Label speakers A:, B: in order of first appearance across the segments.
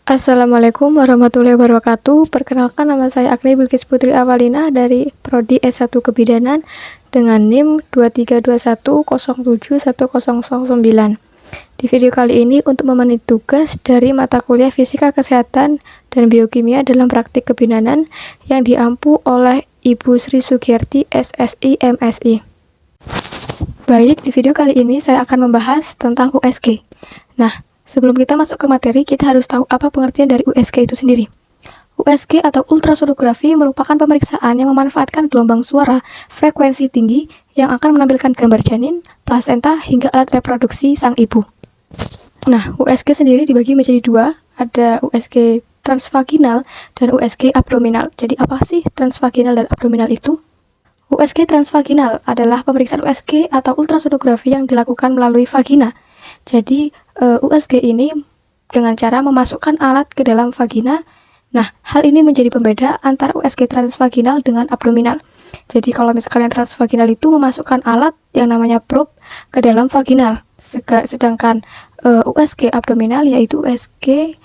A: Assalamualaikum warahmatullahi wabarakatuh. Perkenalkan, nama saya Agni Bilkis Putri Awalina dari Prodi S1 Kebidanan dengan NIM 2321071009. Di video kali ini untuk memenuhi tugas dari mata kuliah Fisika Kesehatan dan Biokimia dalam praktik kebidanan yang diampu oleh Ibu Sri Sugiyarti SSI MSI. Baik, di video kali ini saya akan membahas tentang USG. Nah, sebelum kita masuk ke materi, kita harus tahu apa pengertian dari USG itu sendiri. USG atau ultrasonografi merupakan pemeriksaan yang memanfaatkan gelombang suara frekuensi tinggi yang akan menampilkan gambar janin, plasenta, hingga alat reproduksi sang ibu. Nah, USG sendiri dibagi menjadi dua, ada USG transvaginal dan USG abdominal. Jadi apa sih transvaginal dan abdominal itu? USG transvaginal adalah pemeriksaan USG atau ultrasonografi yang dilakukan melalui vagina. Jadi USG ini dengan cara memasukkan alat ke dalam vagina. Nah, hal ini menjadi pembeda antara USG transvaginal dengan abdominal. Jadi kalau misalkan yang transvaginal itu memasukkan alat yang namanya probe ke dalam vaginal. Sedangkan USG abdominal yaitu USG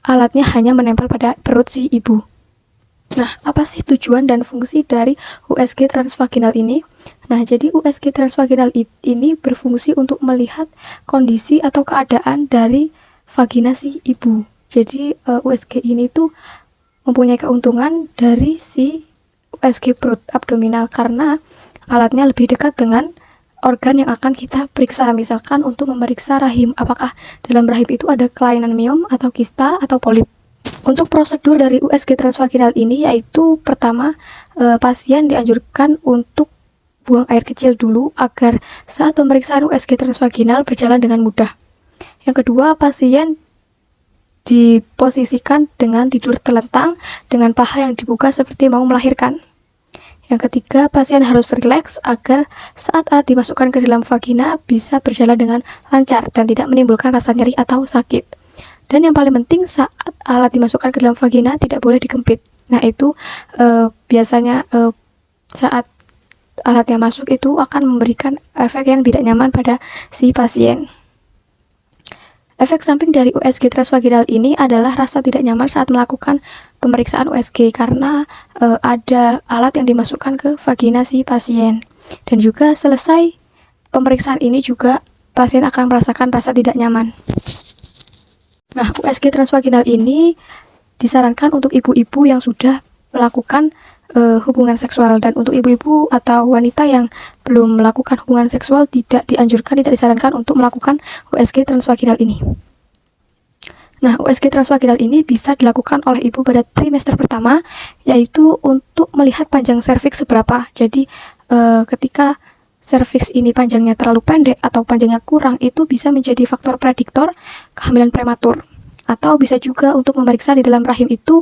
A: alatnya hanya menempel pada perut si ibu. Nah, apa sih tujuan dan fungsi dari USG transvaginal ini? Nah, jadi USG transvaginal ini berfungsi untuk melihat kondisi atau keadaan dari vagina si ibu. Jadi USG ini tuh mempunyai keuntungan dari si USG perut abdominal karena alatnya lebih dekat dengan organ yang akan kita periksa. Misalkan untuk memeriksa rahim, apakah dalam rahim itu ada kelainan miom atau kista atau polip. Untuk prosedur dari USG transvaginal ini yaitu pertama, pasien dianjurkan untuk buang air kecil dulu agar saat pemeriksaan USG transvaginal berjalan dengan mudah. Yang kedua, pasien diposisikan dengan tidur telentang dengan paha yang dibuka seperti mau melahirkan. Yang ketiga, pasien harus rileks agar saat alat dimasukkan ke dalam vagina bisa berjalan dengan lancar dan tidak menimbulkan rasa nyeri atau sakit. Dan yang paling penting, saat alat dimasukkan ke dalam vagina tidak boleh dikempit. Nah, itu biasanya saat alatnya masuk itu akan memberikan efek yang tidak nyaman pada si pasien. Efek samping dari USG transvaginal ini adalah rasa tidak nyaman saat melakukan pemeriksaan USG karena ada alat yang dimasukkan ke vagina si pasien. Dan juga selesai pemeriksaan ini juga pasien akan merasakan rasa tidak nyaman. Nah, USG transvaginal ini disarankan untuk ibu-ibu yang sudah melakukan hubungan seksual, dan untuk ibu-ibu atau wanita yang belum melakukan hubungan seksual tidak disarankan untuk melakukan USG transvaginal ini. Nah, USG transvaginal ini bisa dilakukan oleh ibu pada trimester pertama, yaitu untuk melihat panjang serviks seberapa. Jadi ketika serviks ini panjangnya terlalu pendek atau panjangnya kurang, itu bisa menjadi faktor prediktor kehamilan prematur. Atau bisa juga untuk memeriksa di dalam rahim itu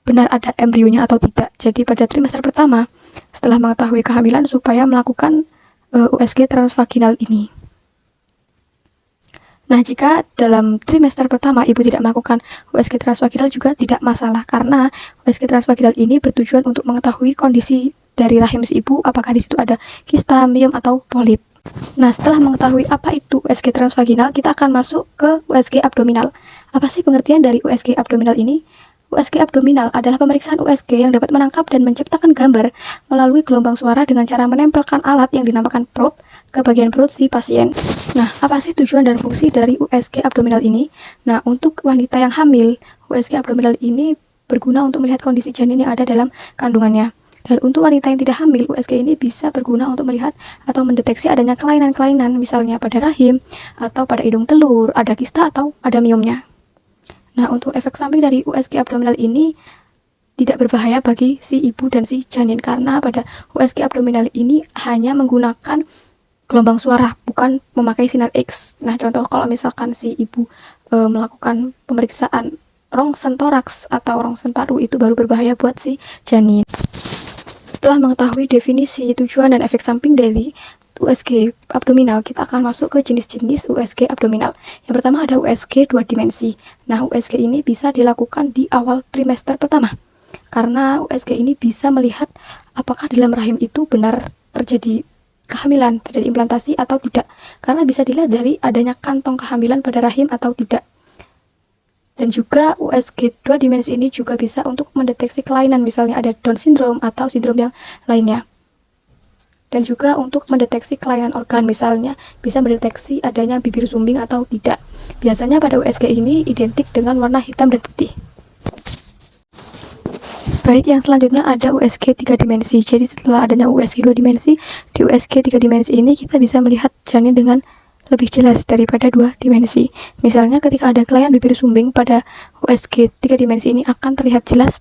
A: benar ada embrionya atau tidak. Jadi pada trimester pertama, setelah mengetahui kehamilan, supaya melakukan USG transvaginal ini. Nah, jika dalam trimester pertama ibu tidak melakukan USG transvaginal juga tidak masalah, karena USG transvaginal ini bertujuan untuk mengetahui kondisi dari rahim si ibu, apakah di situ ada kista, miom, atau polip. Nah, setelah mengetahui apa itu USG transvaginal, kita akan masuk ke USG abdominal. Apa sih pengertian dari USG abdominal ini? USG abdominal adalah pemeriksaan USG yang dapat menangkap dan menciptakan gambar melalui gelombang suara dengan cara menempelkan alat yang dinamakan probe ke bagian perut si pasien. Nah, apa sih tujuan dan fungsi dari USG abdominal ini? Nah, untuk wanita yang hamil, USG abdominal ini berguna untuk melihat kondisi janin yang ada dalam kandungannya. Dan untuk wanita yang tidak hamil, USG ini bisa berguna untuk melihat atau mendeteksi adanya kelainan-kelainan, misalnya pada rahim, atau pada hidung telur, ada kista, atau ada miomnya. Nah, untuk efek samping dari USG abdominal ini tidak berbahaya bagi si ibu dan si janin, karena pada USG abdominal ini hanya menggunakan gelombang suara, bukan memakai sinar X. Nah, contoh kalau misalkan si ibu melakukan pemeriksaan rongsen toraks atau rongsen paru, itu baru berbahaya buat si janin. Setelah mengetahui definisi, tujuan, dan efek samping dari USG abdominal, kita akan masuk ke jenis-jenis USG abdominal. Yang pertama ada USG 2 dimensi. Nah, USG ini bisa dilakukan di awal trimester pertama, karena USG ini bisa melihat apakah dalam rahim itu benar terjadi kehamilan, terjadi implantasi atau tidak, karena bisa dilihat dari adanya kantong kehamilan pada rahim atau tidak. Dan juga USG 2 dimensi ini juga bisa untuk mendeteksi kelainan, misalnya ada Down syndrome atau sindrom yang lainnya. Dan juga untuk mendeteksi kelainan organ, misalnya bisa mendeteksi adanya bibir sumbing atau tidak. Biasanya pada USG ini identik dengan warna hitam dan putih. Baik, yang selanjutnya ada USG 3 dimensi. Jadi setelah adanya USG 2 dimensi, di USG 3 dimensi ini kita bisa melihat janin dengan lebih jelas daripada 2 dimensi. Misalnya ketika ada kelainan bibir sumbing, pada USG 3 dimensi ini akan terlihat jelas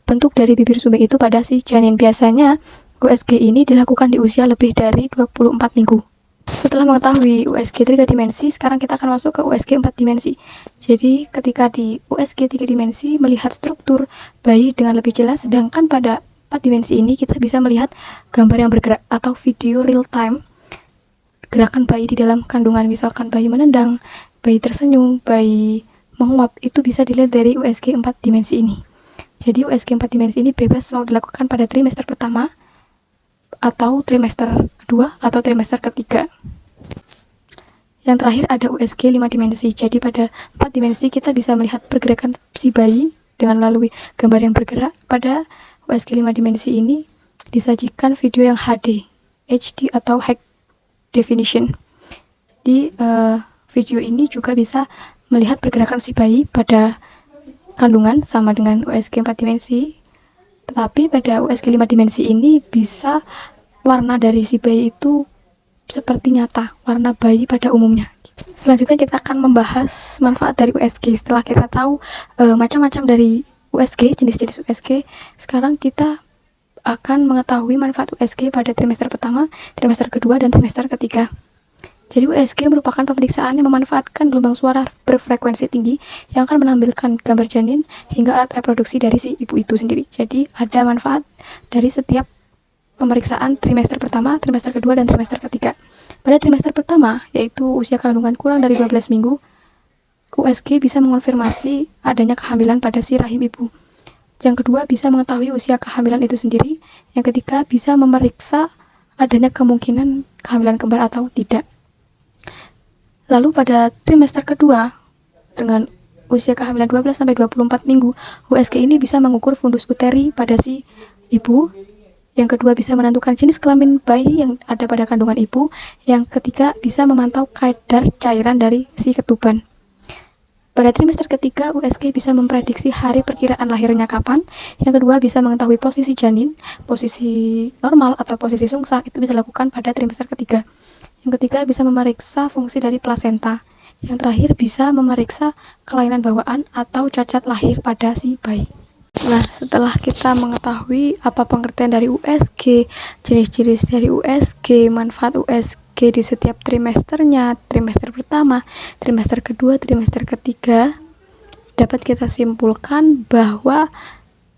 A: bentuk dari bibir sumbing itu pada si janin. Biasanya USG ini dilakukan di usia lebih dari 24 minggu. Setelah mengetahui USG 3 dimensi, sekarang kita akan masuk ke USG 4 dimensi. Jadi ketika di USG 3 dimensi melihat struktur bayi dengan lebih jelas, sedangkan pada 4 dimensi ini kita bisa melihat gambar yang bergerak atau video real time gerakan bayi di dalam kandungan. Misalkan bayi menendang, bayi tersenyum, bayi menguap, itu bisa dilihat dari USG 4 dimensi ini. Jadi USG 4 dimensi ini bebas mau dilakukan pada trimester pertama atau trimester kedua atau trimester ketiga. Yang terakhir ada USG 5 dimensi. Jadi pada 4 dimensi kita bisa melihat pergerakan si bayi dengan melalui gambar yang bergerak. Pada USG 5 dimensi ini disajikan video yang HD atau High Definition. Di video ini juga bisa melihat pergerakan si bayi pada kandungan sama dengan USG 4 dimensi. Tetapi pada USG 5 dimensi ini bisa warna dari si bayi itu seperti nyata, warna bayi pada umumnya. Selanjutnya kita akan membahas manfaat dari USG. Setelah kita tahu macam-macam dari USG, jenis-jenis USG, sekarang kita akan mengetahui manfaat USG pada trimester pertama, trimester kedua, dan trimester ketiga. Jadi USG merupakan pemeriksaan yang memanfaatkan gelombang suara berfrekuensi tinggi yang akan menampilkan gambar janin hingga alat reproduksi dari si ibu itu sendiri. Jadi ada manfaat dari setiap pemeriksaan trimester pertama, trimester kedua, dan trimester ketiga. Pada trimester pertama, yaitu usia kandungan kurang dari 12 minggu, USG bisa mengonfirmasi adanya kehamilan pada si rahim ibu. Yang kedua, bisa mengetahui usia kehamilan itu sendiri. Yang ketiga, bisa memeriksa adanya kemungkinan kehamilan kembar atau tidak. Lalu pada trimester kedua, dengan usia kehamilan 12-24 minggu, USG ini bisa mengukur fundus uteri pada si ibu. Yang kedua, bisa menentukan jenis kelamin bayi yang ada pada kandungan ibu. Yang ketiga, bisa memantau kadar cairan dari si ketuban. Pada trimester ketiga, USG bisa memprediksi hari perkiraan lahirnya kapan. Yang kedua, bisa mengetahui posisi janin, posisi normal atau posisi sungsang, itu bisa dilakukan pada trimester ketiga. Yang ketiga, bisa memeriksa fungsi dari plasenta. Yang terakhir, bisa memeriksa kelainan bawaan atau cacat lahir pada si bayi. Nah, setelah kita mengetahui apa pengertian dari USG, jenis-jenis dari USG, manfaat USG di setiap trimesternya, trimester pertama, trimester kedua, trimester ketiga, dapat kita simpulkan bahwa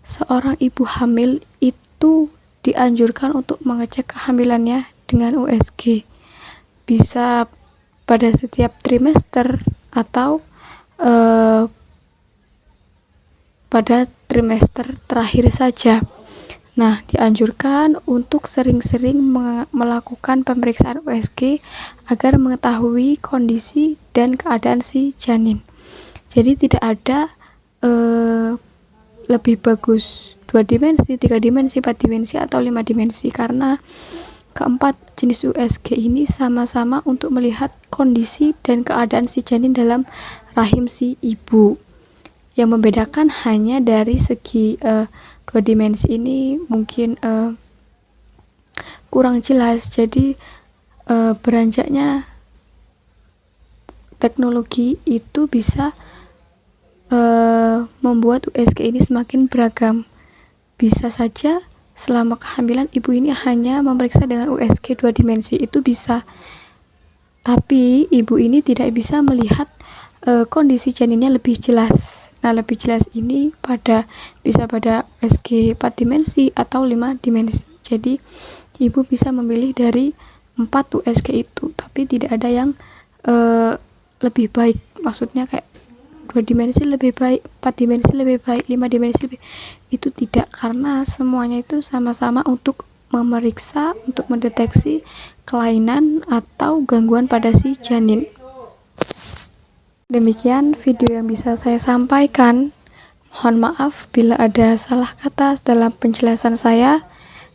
A: seorang ibu hamil itu dianjurkan untuk mengecek kehamilannya dengan USG. Bisa pada setiap trimester atau pada trimester terakhir saja. Nah, dianjurkan untuk sering-sering melakukan pemeriksaan USG agar mengetahui kondisi dan keadaan si janin. Jadi tidak ada lebih bagus 2 dimensi, 3 dimensi, 4 dimensi, atau 5 dimensi, karena keempat jenis USG ini sama-sama untuk melihat kondisi dan keadaan si janin dalam rahim si ibu. Yang membedakan hanya dari segi 2 dimensi ini mungkin kurang jelas. Jadi beranjaknya teknologi itu bisa membuat USG ini semakin beragam. Bisa saja selama kehamilan ibu ini hanya memeriksa dengan USG 2 dimensi, itu bisa. Tapi ibu ini tidak bisa melihat kondisi janinnya lebih jelas. Nah, lebih jelas ini bisa pada USG 4 dimensi atau 5 dimensi. Jadi ibu bisa memilih dari 4 USG itu, tapi tidak ada yang lebih baik. Maksudnya kayak 2 dimensi lebih baik, 4 dimensi lebih baik, 5 dimensi lebih, itu tidak, karena semuanya itu sama-sama untuk memeriksa, untuk mendeteksi kelainan atau gangguan pada si janin. Demikian video yang bisa saya sampaikan. Mohon maaf bila ada salah kata dalam penjelasan saya.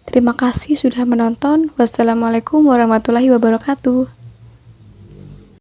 A: Terima kasih sudah menonton. Wassalamualaikum warahmatullahi wabarakatuh.